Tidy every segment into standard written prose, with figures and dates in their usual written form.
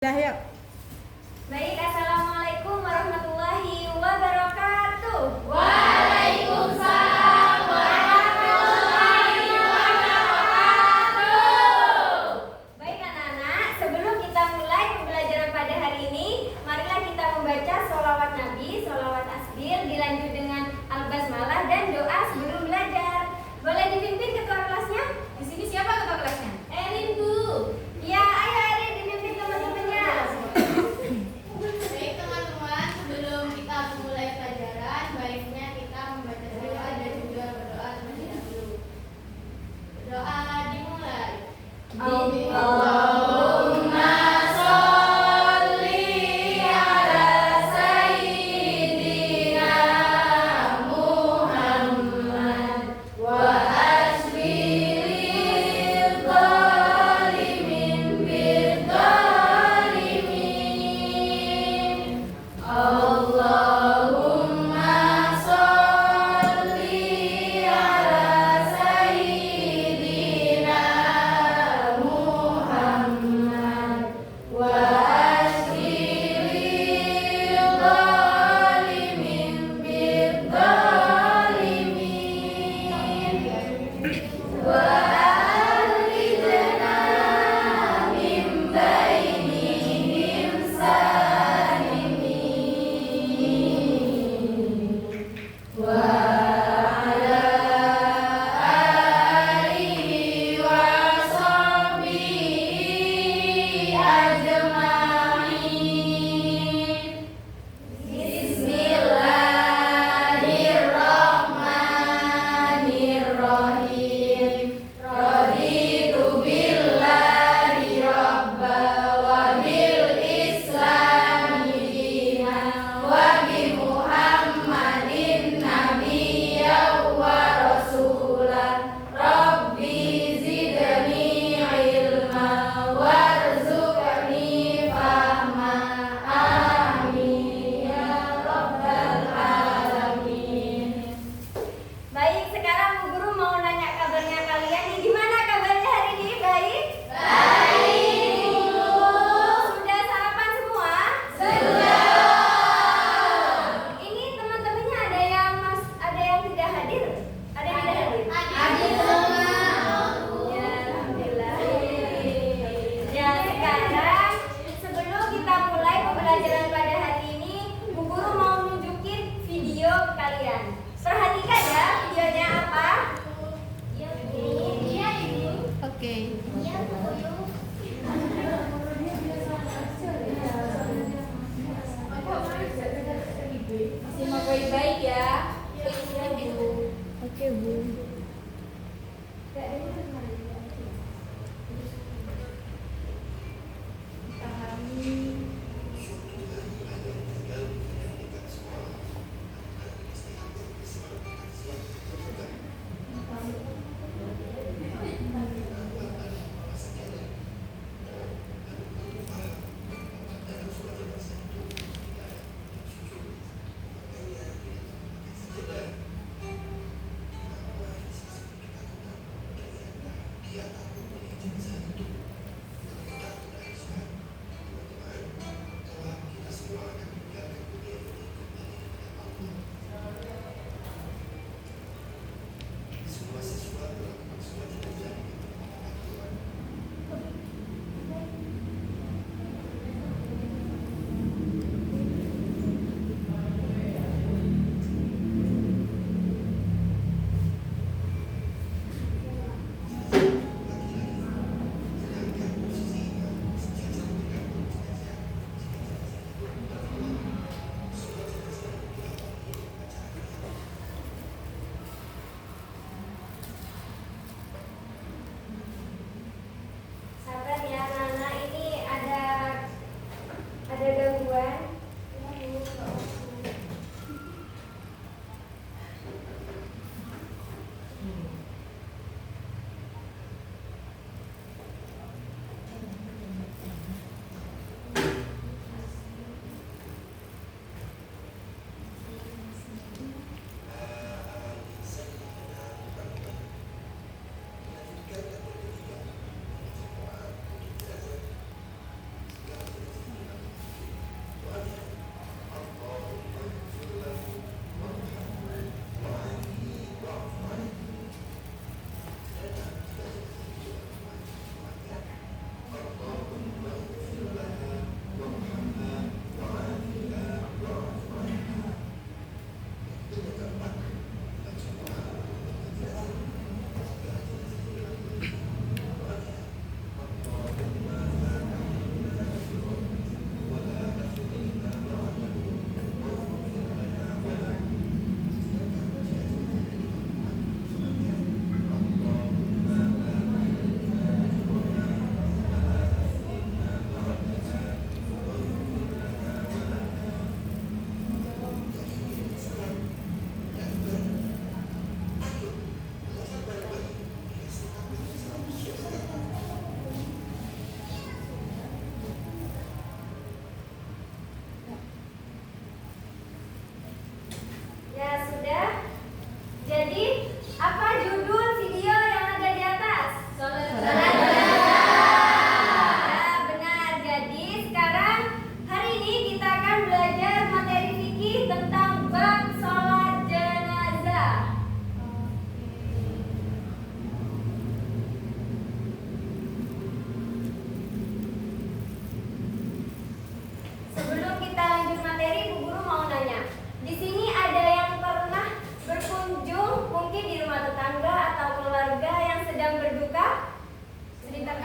Dah yuk. Baik, assalamualaikum warahmatullahi wabarakatuh. Waalaikumsalam warahmatullahi wabarakatuh. Baik anak-anak, sebelum kita mulai pembelajaran pada hari ini, marilah kita membaca sholawat Nabi, sholawat asbir, dilanjut dengan al-basmalah dan doa sebelum belajar. Boleh dipimpin ketua kelasnya? Di sini siapa ketua kelasnya? Erin Bu. Ya, ayo Erin dipimpin teman-temannya. Baik teman-teman, sebelum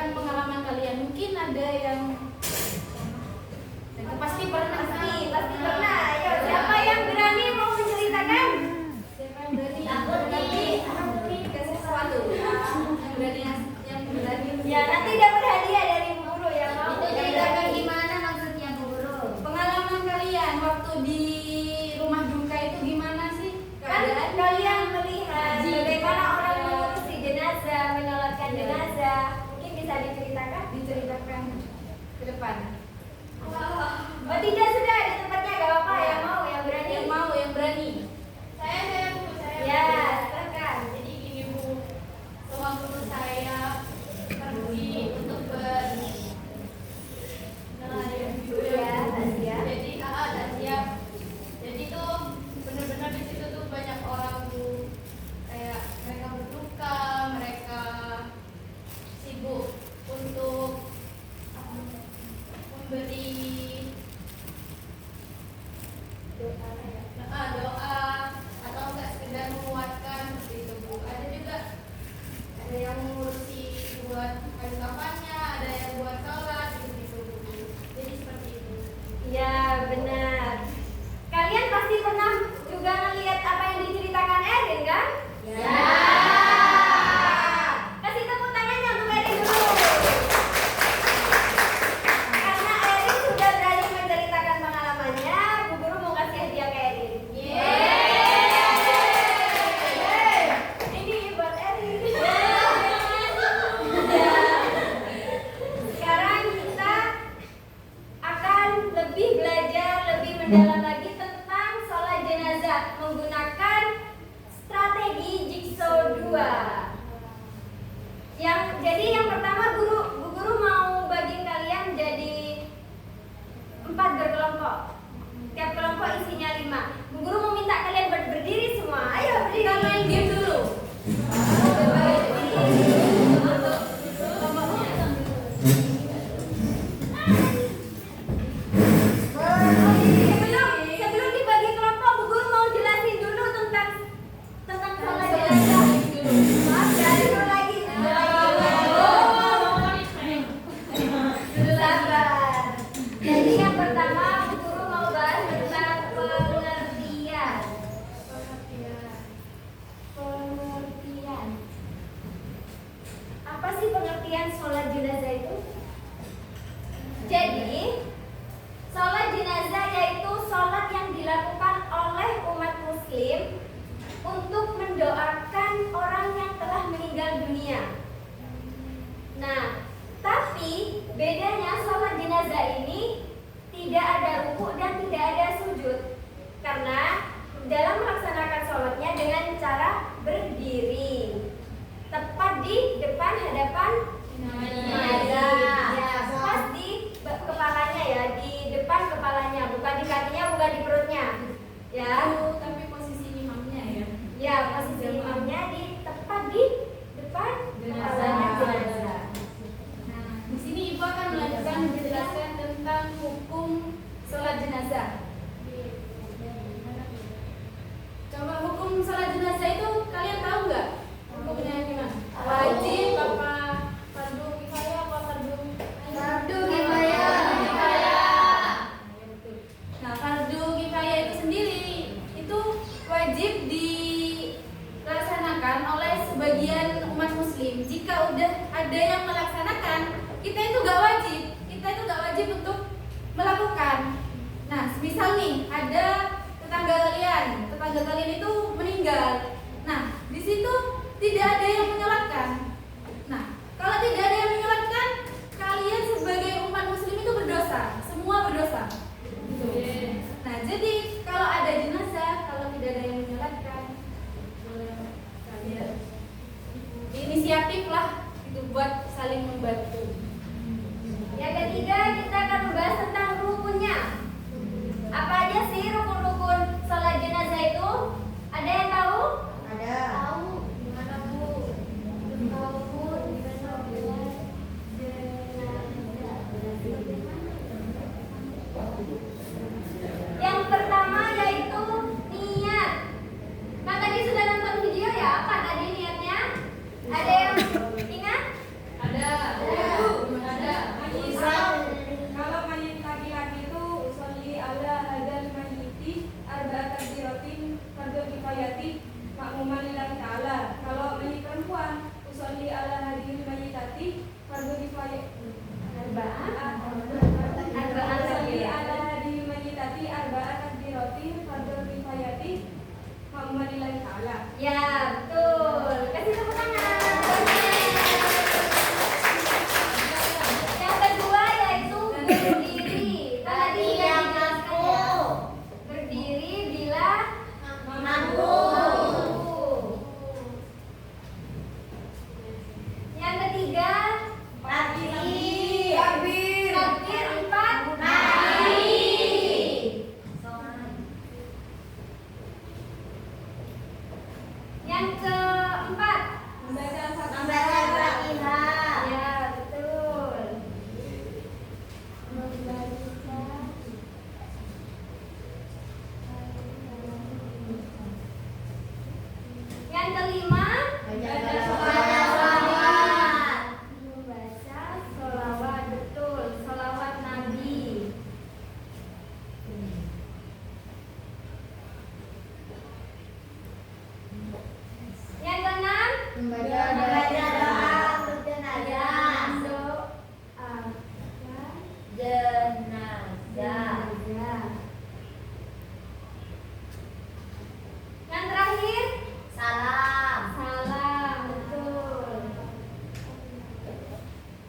menceritakan pengalaman kalian. Mungkin ada yang pasti pernah. Pasti pernah. Ayo, siapa yang berani mau menceritakan? Siapa yang berani? Aku nih ke sesuatu. Yang berani. Ya, nanti dapat hadiah dari Bu Guru yang mau. Itu ceritakan gimana maksudnya Bu Guru? Pengalaman kalian waktu di rumah duka itu gimana sih? Kan kalian melihat bagaimana orang mengurusi jenazah, menyolatkan jenazah. Mungkin bisa diceritakan ke depan. Oh tidak, sudah di tempatnya, gak apa-apa. Yang mau, yang berani. Yang berani. Saya Ya, silakan. Jadi gini Bu, semua guru saya pergi untuk Ya. Jadi dan siap. Jadi tuh benar-benar di situ tuh banyak orang Bu, kayak mereka berduka, mereka sibuk untuk memberi doa atau enggak sekedar menguatkan seperti itu Bu. Ada juga ada yang mengurusi buat kayu kafannya, ada yang buat sholat gitu Bu. Jadi seperti itu. Ya, benar. Kalian pasti pernah juga melihat apa yang diceritakan Erin, kan? Ya. Kasih tepuk tangannya untuk Erin dulu. Karena Erin sudah berani menceritakan pengalamannya, Bu Guru mau kasih hadiah ke Erin. Ini buat Erin. Sekarang kita akan lebih belajar, lebih mendalam lagi tentang sholat jenazah menggunakan strategi jigsaw 2. Jadi yang pertama Bu Guru mau bagi kalian jadi 4 berkelompok. Tiap kelompok isinya 5. Bu Guru mau minta kalian berdiri semua. Ayo berdiri. Kita main game dulu. Sebelum dibagi kelompok, Bu Guru mau jelasin dulu tentang sholat jenazah. Maaf, dari dulu lagi. Sabar. Jadi yang pertama Bu Guru mau bahas tentang pengertian. Pengertian. Apa sih pengertian sholat jenazah itu? Jadi, sholat jenazah yaitu sholat yang dilakukan oleh umat muslim untuk mendoakan orang yang telah meninggal dunia. Nah, tapi bedanya sholat jenazah ini tidak ada ruku dan tidak ada sujud. Karena dalam melaksanakan sholatnya dengan cara berdiri tepat di depan hadapan jenazah. Ya, pas di kepalanya ya, di depan kepalanya, bukan di kakinya, bukan di perutnya. Ya. Tapi posisi imamnya ya. Ya, posisi imamnya tepat di depan kepalanya jenazah. Nah, di sini Ibu akan melanjutkan menjelaskan tentang hukum sholat jenazah. Coba hukum sholat jenazah itu kalian tahu nggak? Hukumnya gimana? Wajib apa fardu kifayah apa fardu? Fardu kifayah. Nah, fardu kifayah itu sendiri itu wajib dilaksanakan oleh sebagian umat muslim. Jika udah ada yang melaksanakan, kita itu nggak wajib untuk melakukan. Nah, misal nih ada tetangga kalian itu meninggal. Nah, di situ tidak ada yang menyolatkan. Nah, kalau tidak ada yang menyolatkan, kalian sebagai umat muslim itu berdosa, semua berdosa. Gitu. Nah, jadi kalau ada jenazah, kalau tidak ada yang menyolatkan, kalian inisiatif lah itu buat saling membantu. Yang ketiga, kita akan membahas tentang rukunnya. Apa aja sih rukun-rukun sholat jenazah itu? Ada yang tahu? Ada. Tahu. Gimana Bu? Tahu Bu, gimana Bu? Jenazah. Yang kelima, Baca sholawat. Membaca sholawat, betul, sholawat Nabi. Yang keenam, Membaca doa untuk jenazah. doa Jenazah. Yang terakhir, Salam. salam, betul.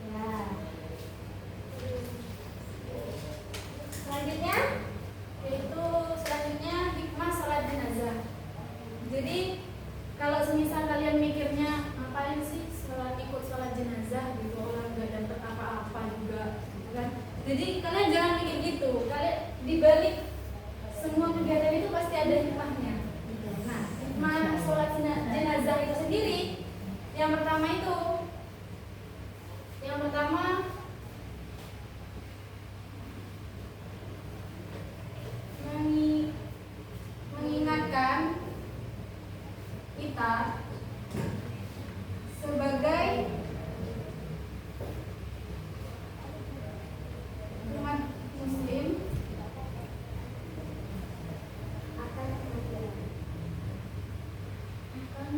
Ya. Selanjutnya, Yaitu selanjutnya hikmah sholat jenazah. Jadi kalau semisal kalian mikirnya ngapain sih ikut sholat jenazah gitu, orang nggak dapet apa-apa juga, gitu kan? Jadi kalian jangan mikir gitu. Kalian dibalik semua kegiatan itu pasti ada hikmahnya. Gitu. Nah, hikmah sholat jenazah itu sendiri, yang pertama mengingatkan kita sebagai umat muslim akan kematian. akan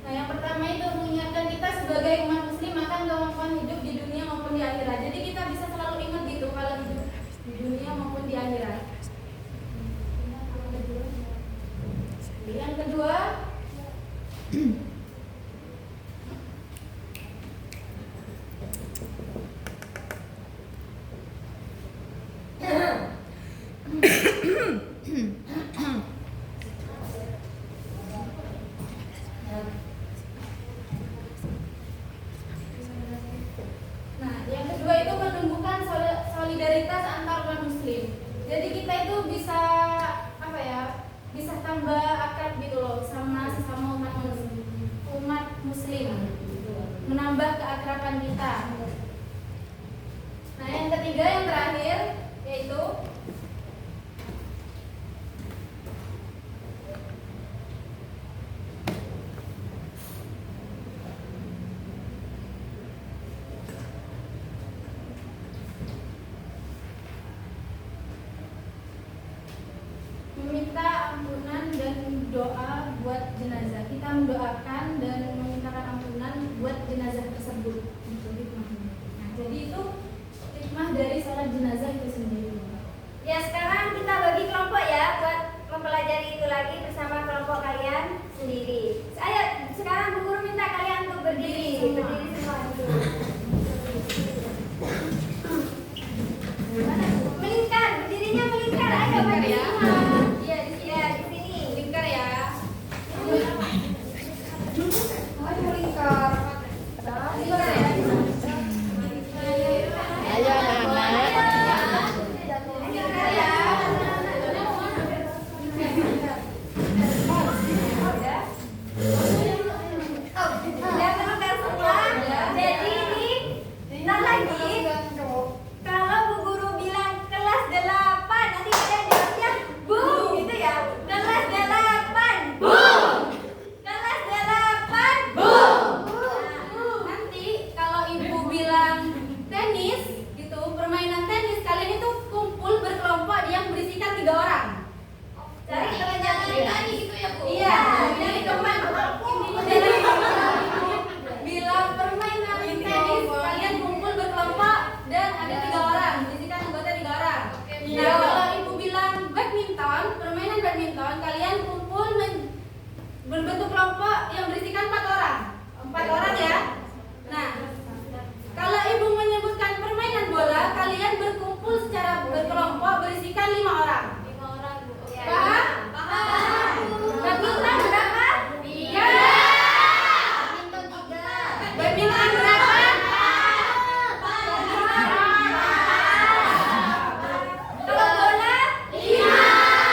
Nah, yang pertama itu mengingatkan kita sebagai umat muslim akan kemampuan hidup di dunia maupun di akhirat. Jadi kita bisa selalu ingat gitu kalau hidup di dunia maupun di akhirat. Yang kedua, itu menumbuhkan solidaritas antar umat muslim. Jadi kita itu bisa bisa tambah akrab gitu loh sama sesama umat muslim, menambah keakraban kita. Nah, yang ketiga, yang terakhir, yaitu meminta ampunan dan doa buat jenazah. Kita mendoakan dan memintakan ampunan buat jenazah tersebut. Itu hikmahnya. Nah, jadi itu hikmah dari sholat jenazah itu sendiri. Ya, sekarang kita bagi kelompok ya buat mempelajari itu lagi bersama kelompok kalian sendiri. Saya sekarang Bu Guru minta kalian untuk berdiri semua dulu. Melingkar, berdirinya melingkar. Ayo berdiri semua. Iya, di sini. Ya, di sini. Lingkar ya. Oh, melingkar. Lingkar ya. Ayo anak-anak. Udah melingkar semua. Jadi ini bentar lagi kalau Bu Guru bilang kelas 8 nanti kalian jawabnya boom gitu ya. Kelas 8 boom. Kelas 8 boom. Nanti kalau ibu bilang tenis gitu, permainan tenis, kalian itu kumpul berkelompok yang berisikan 3 orang. Cari teman-teman tadi gitu ya Bu. Iya, jadi teman bilang permainan tenis, kalian kumpul berkelompok dan ada 3 orang, berisikan anggota 3 orang. Nah, kalau ibu bilang badminton, permainan badminton, kalian kumpul berbentuk kelompok yang berisikan 4 orang. 4 orang ya. Nah, kalau ibu menyebutkan permainan bola, kalian berkumpul secara berkelompok berisikan 5 orang. 5 orang Bu. Paham? Paham. Badminton berapa? 3. Badminton berapa? Kalau bola 5.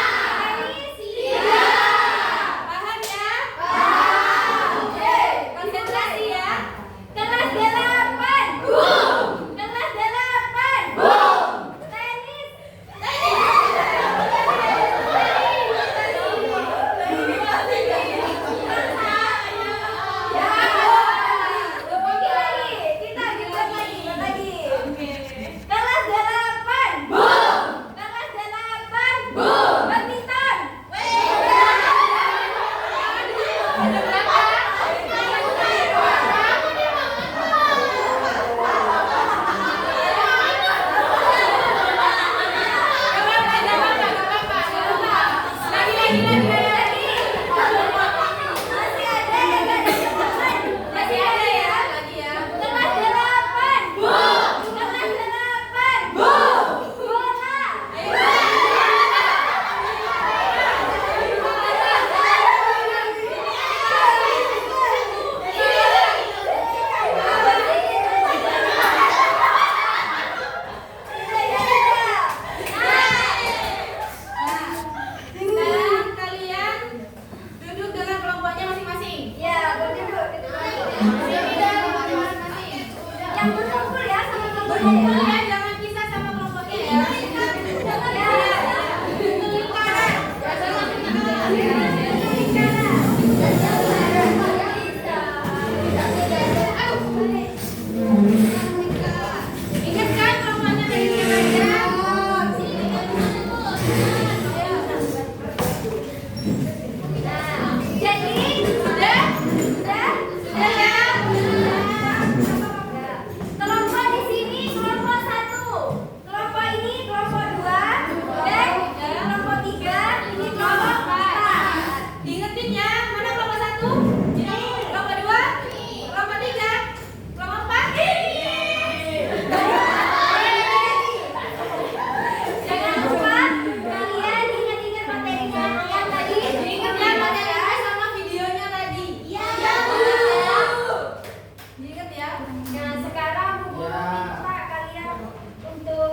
Nah, sekarang Bu Guru minta kalian untuk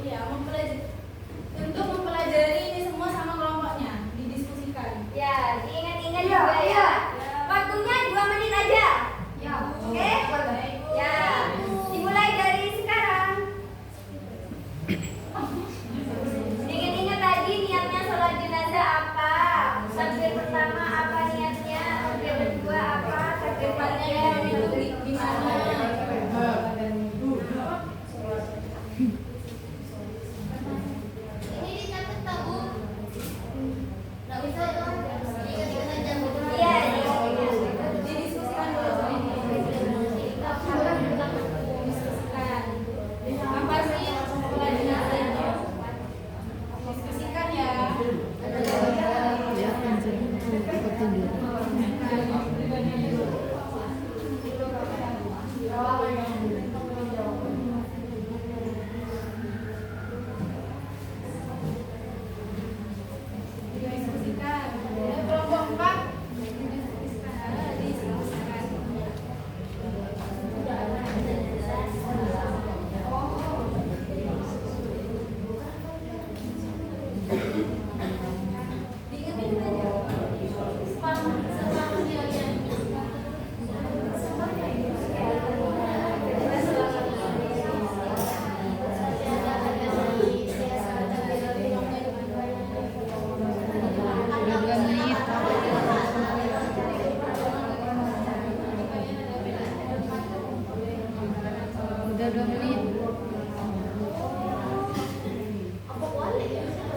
Iya, mempelajari ini semua sama kelompoknya, didiskusikan. ya diingat-ingat juga ya. Waktunya 2 menit aja. Ya, Bu. Oke? Ya, dimulai dari sekarang. Ingat-ingat tadi niatnya sholat jenazah apa? Takbir pertama apa niatnya? Takbir kedua apa? Takbir ketiga itu di mana? Ini dicatat tak, Bu? Nggak bisa ya? Ingat-ingat aja, Bu. Iya, Didiskusikan dulu soal ini. Diskusikan. Apa sih sholat jenazah itu? Diskusikan ya. Didiskusikan. Kelompok 4 didiskusikan. Diingetin aja.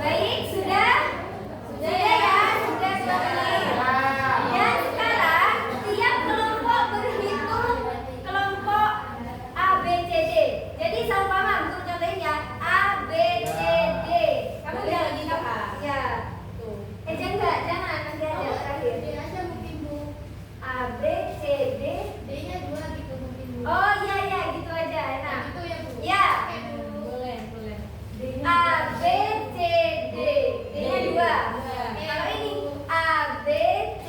baik, sudah? Sudah ya? Sudah 2 menit. Dan sekarang tiap kelompok berhitung kelompok A, B, C, D. Jadi seumpama untuk contohin ya A, B, C, D. Kamu Boleh lagi, Kak? Ya. Jangan nanti aja terakhir. D aja mungkin, Bu. A, B, C, D. D-nya 2 gitu mungkin, Bu. Oh iya ya, gitu aja. Nah, Gitu ya, Bu? ya. Oke, Bu. Boleh. A, B, C, D. D-nya 2. Kalau ini A, B, C,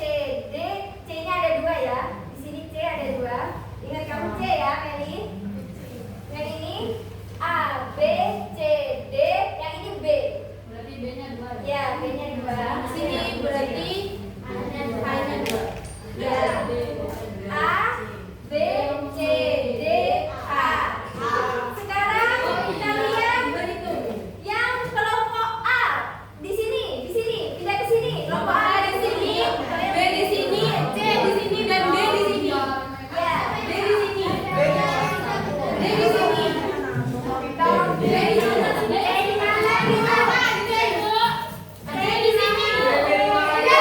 D. C-nya ada 2 ya. Di sini C ada 2. Ingat kamu C ya, Meli. Yang ini A, B, C, D. Yang ini B. Berarti B-nya 2 ya? Ya, B-nya 2. Di sini berarti A-nya 2. Ya. A, B, C, D, A. Sekarang kita lihat Berhitung. yang kelompok A di sini, pindah ke sini. Kelompok A A di sini, B di sini, C di sini, dan D di sini. Ya, D di sini. D di sini. D di sini. D di mana? Di mana? D di sini. D di sini.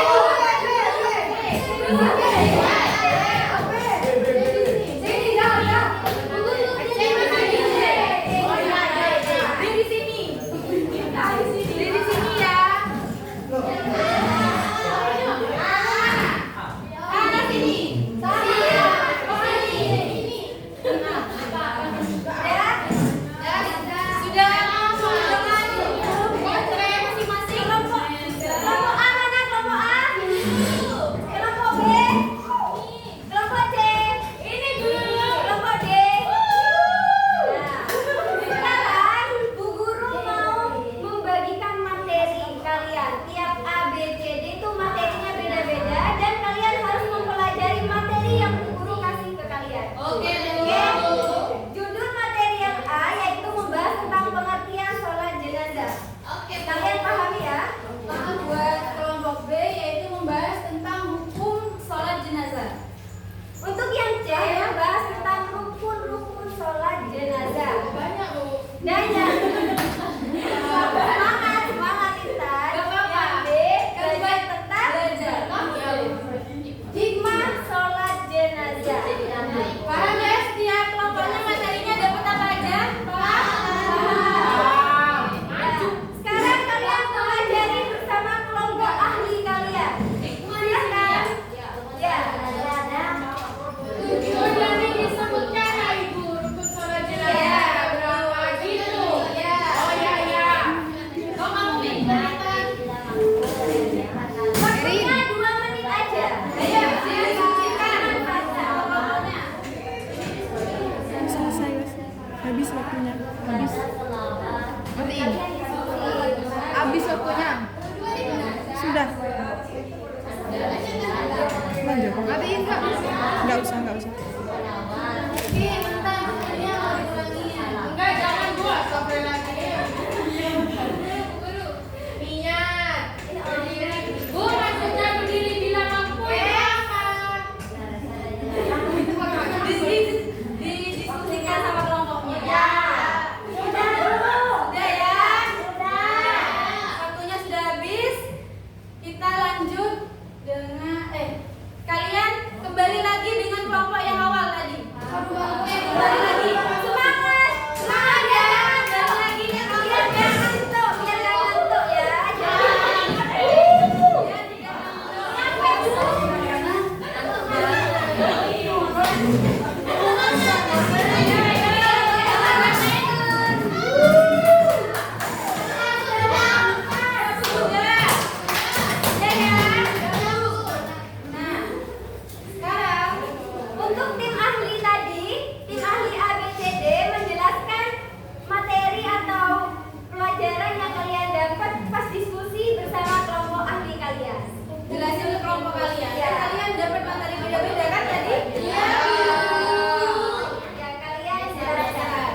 nggak bisa? Nggak usah. Oke, bentar, ini mau diulanginya. Enggak, jangan buat sampai lagi. Guru, niat. Bu, maksudnya berdiri bilang mampu ya. Didiskusikan sama kelompoknya. Ya. Sudah dulu. Sudah ya? Sudah. Waktunya sudah habis. Kita lanjut dengan kalian kembali lagi dengan kelompok yang awal tadi. Kembali lagi. Semangat. Semangat ya. Kembali lagi nih Biar gak ngantuk, biar gak ngantuk ya. Sekarang Untuk tim ahli tadi, tim ahli ABCD menjelaskan materi atau pelajaran yang kalian dapat pas diskusi bersama kelompok ahli kalian. jelasin ke kelompok kalian. Ya. Kalian dapat materi beda-beda kan tadi? Iya. Ya kalian jelaskan.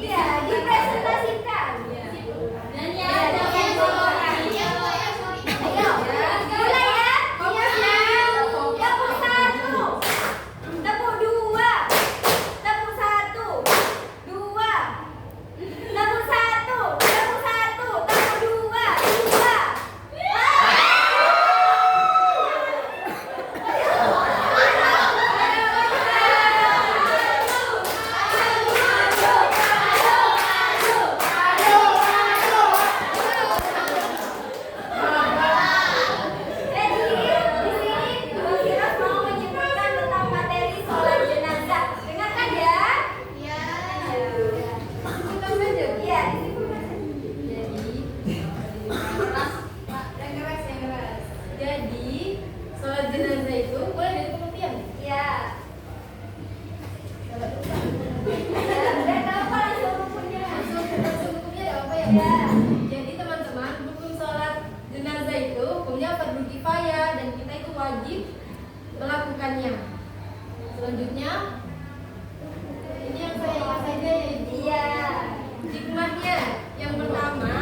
Iya, dipresentasikan. Dan ya, jangan lupa. Ayo, mulai ya. Tepuk satu, tepuk dua, tepuk satu, dua, tepuk satu, tepuk satu, tepuk dua, dua. Jadi di sini Bang Firas mau menyebutkan tentang materi sholat jenazah. Dengarkan ya. Iya, Jadi, sholat jenazah itu boleh dari pengertian. iya. Udah tahu apa langsung rukunnya? Hukumnya ada apa ya? Ya. Jadi teman-teman, hukum sholat jenazah itu hukumnya fardu kifayah dan kita itu wajib melakukannya. Selanjutnya, ini yang saya ingat saja yaitu Iya. hikmahnya. Yang pertama,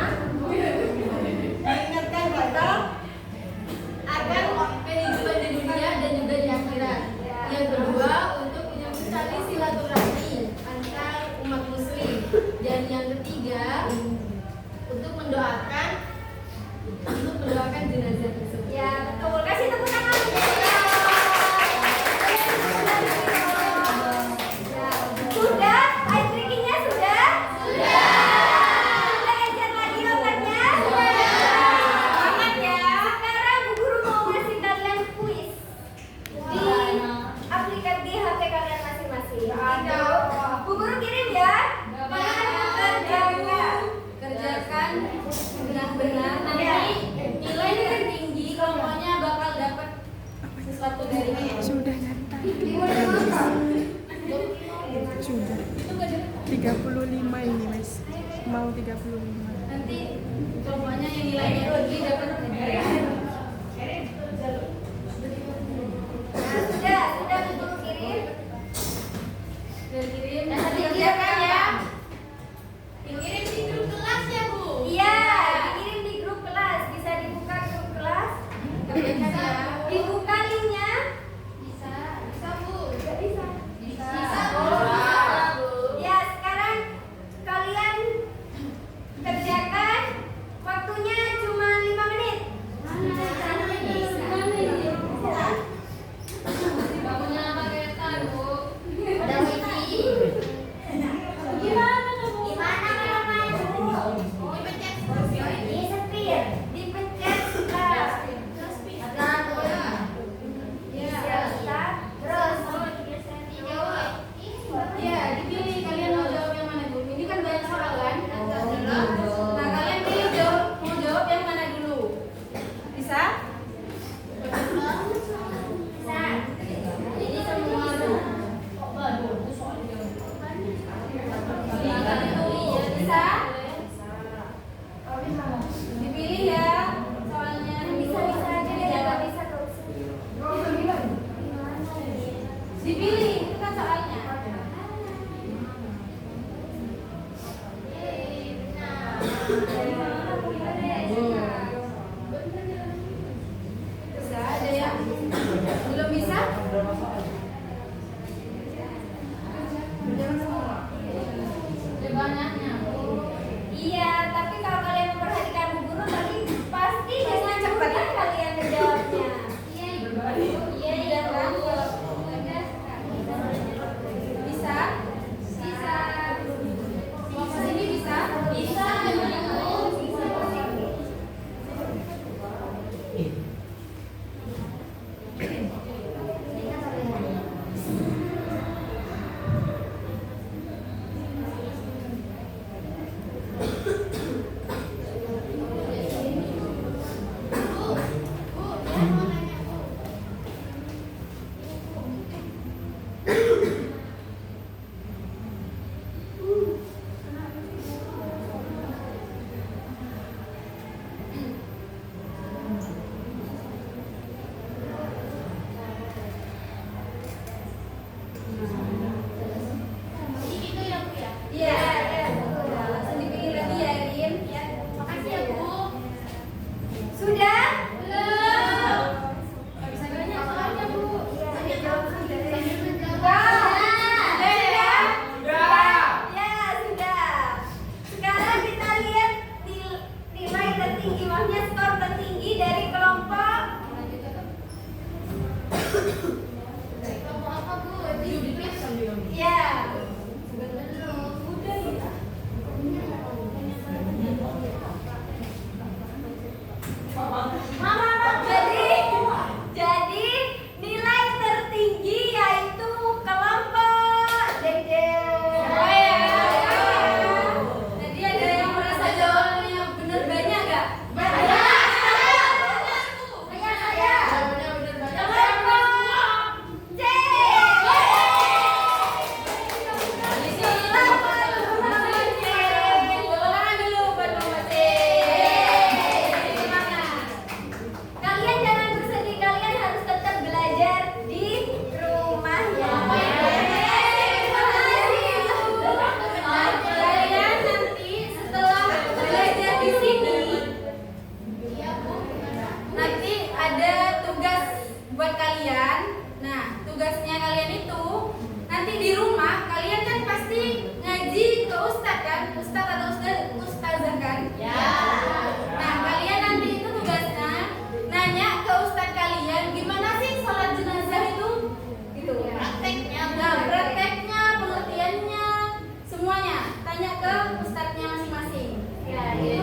mengingatkan kita akan kehidupan di dunia dan juga di akhirat. Yang kedua, untuk menyambut tali silaturahmi antar umat muslim. Dan yang ketiga, untuk mendoakan jenazah tersebut. Ya, betul. Kasih tepuk tangan. Ya. Sudah? Ice breaking-nya sudah? Sudah. Sudah ejar lagi obatnya? Sudah. Semangat ya. Sekarang Bu Guru mau ngasih kalian kuis di aplikasi HP kalian masing-masing. Bu Guru kirim ya. Kerjakan benar-benar. Nanti nilai yang tinggi kelompoknya bakal dapat sesuatu dari ini. Sudah nyata. Sudah. Itu gak ada. 35 ini, Mas. Mau 35. Nanti kelompoknya yang nilainya tinggi dapat hadiah. Sudah Bu Guru kirim. Dan kirim. Dan nanti Kerjakan ya. Dikirim di grup kelas ya, Bu. Iya, dikirim di grup kelas. Bisa dibuka grup kelas. Kerjakan ya. Dibuka linknya. Bisa, Bu. Tidak bisa. Bisa, Bu. Ya, sekarang kalian kerjakan. Waktunya cuma 5 menit. Bangunnya pakai tangan. Udah wifi. Gimana kalau main? Dipencet. Di setir, dipencet start. Start, ya. Ya, start. Terus Dijawab. Ya, dipilih kalian mau jawab yang mana dulu. Ini kan banyak soal kan? Nah, kalian pilih mau jawab yang mana dulu. Bisa? bisa. Ini semua bisa? Dipilih ya soalnya. Bisa aja deh, nggak bisa nggak usah. Dipilih, itu kan soalnya. Bisa ada yang belum bisa? Ada banyaknya. Iya, tapi kalau kalian memperhatikan Bu Guru tadi pasti dengan cepat kalian menjawabnya. Iya, iya kan? Bisa? Bisa. Mau ke sini bisa? Bisa. Bisa. Iya.